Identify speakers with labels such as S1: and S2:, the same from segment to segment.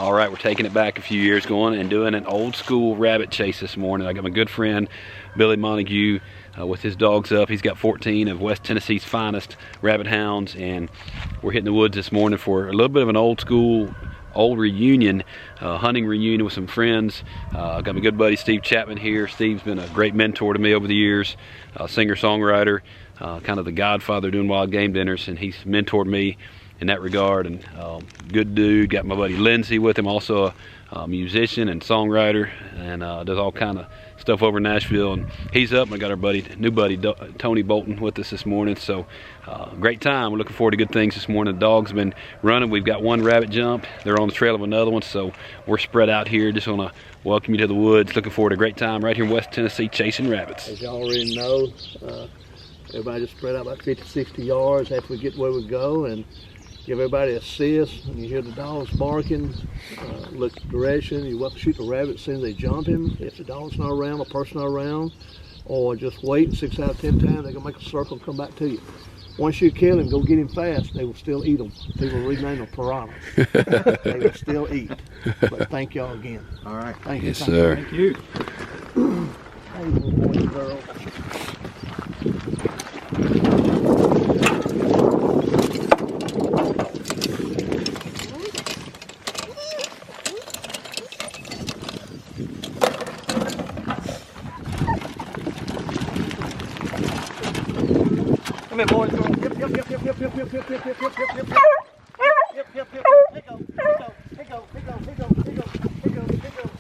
S1: All right, we're taking it back a few years, going and doing an old school rabbit chase this morning. I got my good friend Billy Montague with his dogs up. He's got 14 of West Tennessee's finest rabbit hounds, and we're hitting the woods this morning for a little bit of an old school reunion, hunting reunion with some friends. I've got my good buddy Steve Chapman here. Steve's been a great mentor to me over the years, singer-songwriter, kind of the godfather doing wild game dinners, and he's mentored me in that regard, and good dude. Got my buddy Lindsay with him, also a musician and songwriter, and does all kind of stuff over in Nashville. And he's up, and I got our new buddy Tony Bolton with us this morning. So great time. We're looking forward to good things this morning. The dogs have been running. We've got one rabbit jump. They're on the trail of another one, so we're spread out here. Just want to welcome you to the woods. Looking forward to a great time right here in West Tennessee chasing rabbits.
S2: As y'all already know, everybody just spread out about 50, 60 yards after we get where we go, and give everybody a assist. When you hear the dogs barking, look direction. You want to shoot the rabbit as soon as they jump him. If the dog's not around, a person not around, or just wait, and 6 out of 10 times they're gonna make a circle and come back to you. Once you kill him, go get him fast. They will still eat them. People rename them piranhas. They will still eat. But thank y'all again.
S3: All right.
S2: Thank you.
S1: Yes, sir.
S3: Thank you.
S2: Hey, little boy and girl. Come here, boys. Yep, yep, yep, yep, yep, yep, yep, yep, yep, yep, yep, yep, yep. Yep, yep, yep. Here go, here go, here go, here go, here go, here go, here go, here go,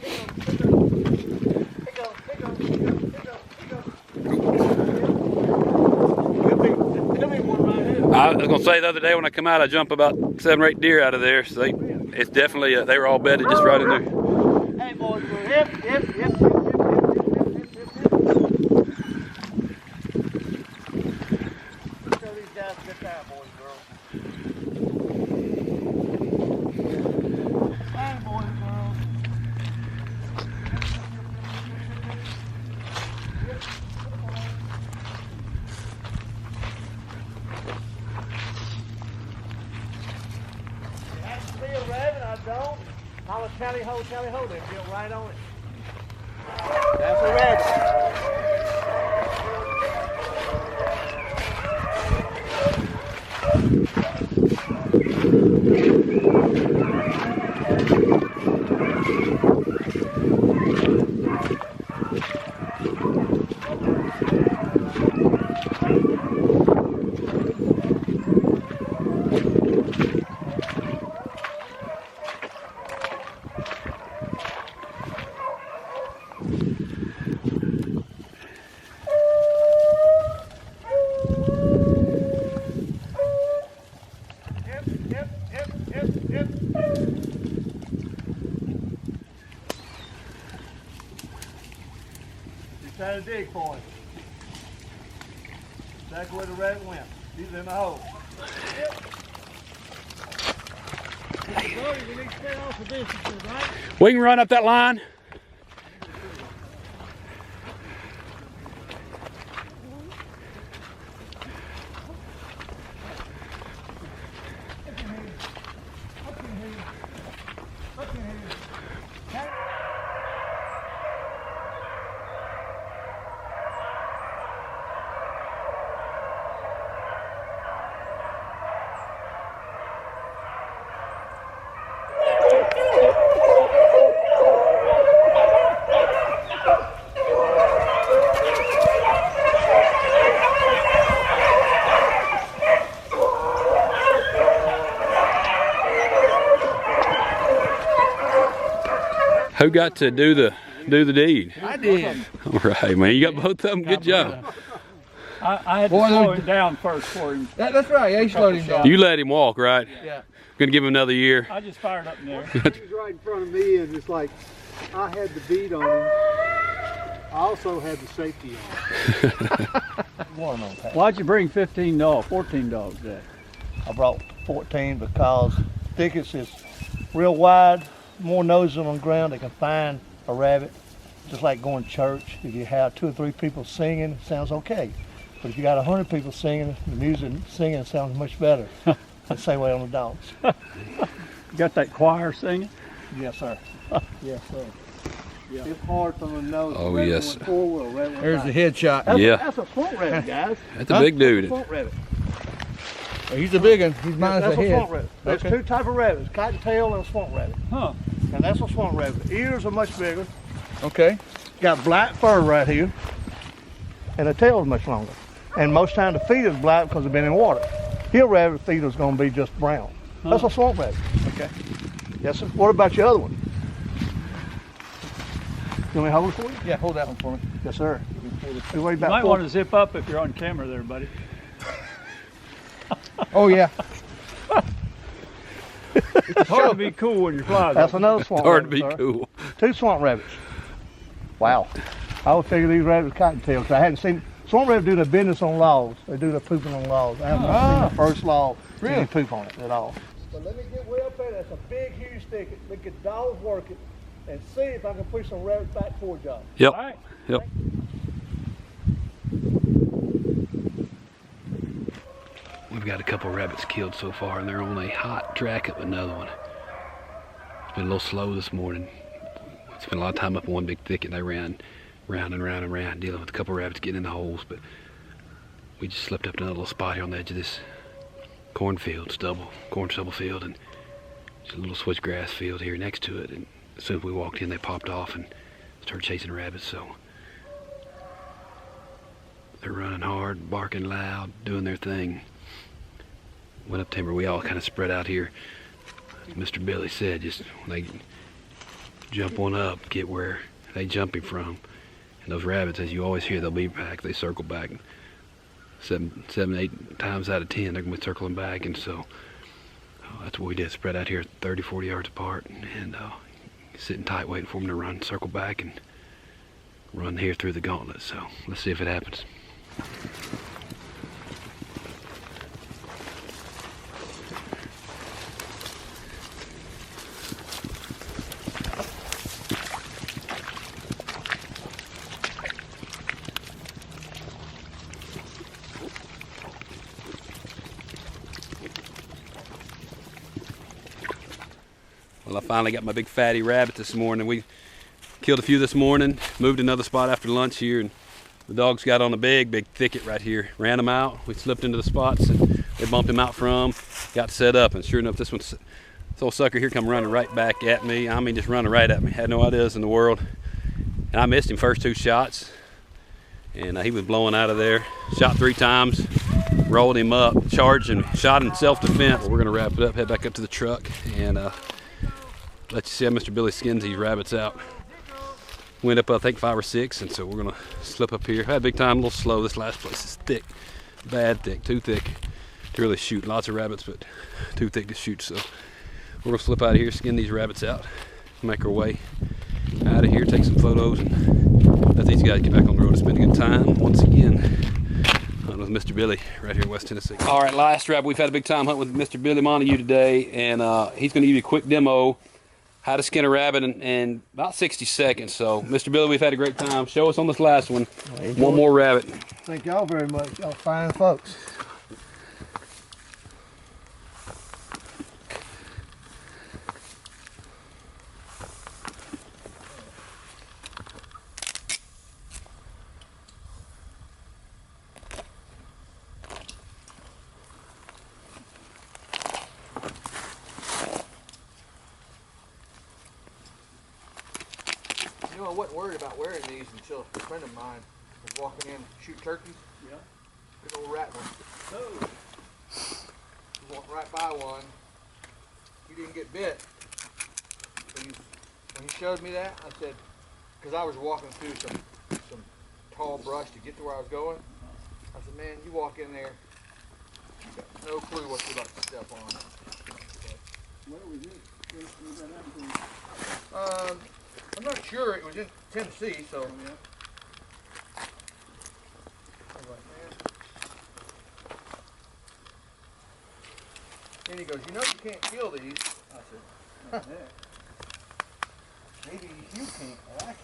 S1: I was gonna say the other day when I come out, I jump about 7 or 8 deer out of there. So it's definitely they were all bedded just right in there.
S2: Hey, boys, yep, yep, yep. I'll tally ho, they get right on it. That's a rabbit. Trying to dig for him. Exactly where the rabbit went. He's in the hole. Yep. We need to stay off the distances, right?
S1: We can run up that line. Who got to do the deed?
S3: I did.
S1: All right, man. You got both of them. Good job.
S3: I had to slow him down first for him.
S2: That's right. Yeah, you slowed him down.
S1: You let him walk, right?
S2: Yeah.
S1: Gonna give him another year.
S3: I just fired up in there.
S4: He was right in front of me, and it's like I had the bead on him. I also had the safety on.
S3: Why'd you bring 14 dogs there?
S2: I brought 14 because thickets is real wide, more noses on the ground. They can find a rabbit. Just like going to church, if you have 2 or 3 people singing, it sounds okay. But if you got 100 people singing, the music singing sounds much better. The same way on the dogs.
S3: You got that choir singing?
S2: Yes, sir. Yes, sir. Yeah. It's hard from the nose.
S1: Oh, yes.
S4: There's the headshot.
S2: That's a swamp rabbit, guys.
S1: That's a big dude.
S2: Swamp rabbit.
S4: He's a big one. He's minus
S2: That's
S4: the
S2: a
S4: head.
S2: swamp rabbit. There's two types of rabbits, cottontail and a swamp rabbit.
S3: Huh.
S2: And that's a swamp rabbit. The ears are much bigger.
S4: Okay.
S2: Got black fur right here. And the tail is much longer. And most times the feet is black because they've been in water. Hill rabbit feet is going to be just brown. That's a swamp rabbit.
S4: Okay.
S2: Yes, sir. What about your other one? You want me to hold it for you?
S4: Yeah, hold that one for me.
S2: Yes, sir.
S3: You might want to zip up if you're on camera there, buddy.
S4: Oh, yeah.
S3: It's hard to be cool when you're flying.
S2: That's another swamp
S1: Hard to
S2: rabbit,
S1: be
S2: sir.
S1: cool.
S2: Two swamp rabbits. Wow. I would figure these rabbits cottontails. I hadn't seen swamp rabbits do their business on logs. They do their pooping on logs. I haven't seen the first log really poop on it at all. But let me get way up there. That's a big, huge thicket. Look at dogs working and see if I can push some rabbits back towards y'all.
S1: Yep.
S3: All right.
S1: Yep. We've got a couple rabbits killed so far, and they're on a hot track of another one. It's been a little slow this morning. We spent a lot of time up in one big thicket, and they ran round and round and round, dealing with a couple rabbits getting in the holes. But we just slipped up to another little spot here on the edge of this corn stubble field, and there's a little switchgrass field here next to it. And as soon as we walked in, they popped off and started chasing rabbits. So they're running hard, barking loud, doing their thing. Went up timber. We all kind of spread out here. As Mr. Billy said, just when they jump on up, get where they jumping from. And those rabbits, as you always hear, they'll be back. They circle back 7, 8 times out of 10. They're gonna be circling back, and so that's what we did. Spread out here 30, 40 yards apart, and sitting tight, waiting for them to run, circle back, and run here through the gauntlet. So let's see if it happens. Well, I finally got my big fatty rabbit this morning. We killed a few this morning, moved another spot after lunch here, and the dogs got on a big thicket right here. Ran them out. We slipped into the spots and they bumped them out from, got set up, and sure enough, this old sucker here come running right back at me. I mean, just running right at me. Had no ideas in the world. And I missed him first 2 shots, and he was blowing out of there. Shot 3 times, rolled him up, charged and shot in self-defense. We're gonna wrap it up, head back up to the truck, and let you see how Mr. Billy skins these rabbits out. Went up, I think, 5 or 6, and so we're gonna slip up here. Had a big time, a little slow. This last place is thick, bad thick, too thick to really shoot. Lots of rabbits, but too thick to shoot. So we're gonna slip out of here, skin these rabbits out, make our way out of here, take some photos, and let these guys get back on the road and spend a good time once again hunting with Mr. Billy right here in West Tennessee. All right, last wrap. We've had a big time hunting with Mr. Billy Montague today, and he's gonna give you a quick demo how to skin a rabbit in about 60 seconds. So, Mr. Billy, we've had a great time. Show us on this last one. One more rabbit.
S2: Thank y'all very much. Y'all fine folks.
S4: You know, I wasn't worried about wearing these until a friend of mine was walking in to shoot turkeys.
S3: Yeah.
S4: Good old rat one.
S3: Oh.
S4: He walked right by one. He didn't get bit. But when he showed me that, I said, because I was walking through some tall brush to get to where I was going. I said, man, you walk in there, you got no clue what you're about to step on.
S3: Where was it? Where was that happening?
S4: I'm not sure. It was in Tennessee, so.
S3: Yeah.
S4: I was like, man. Then he goes, you know you can't kill these. I said, maybe you can't, but I can.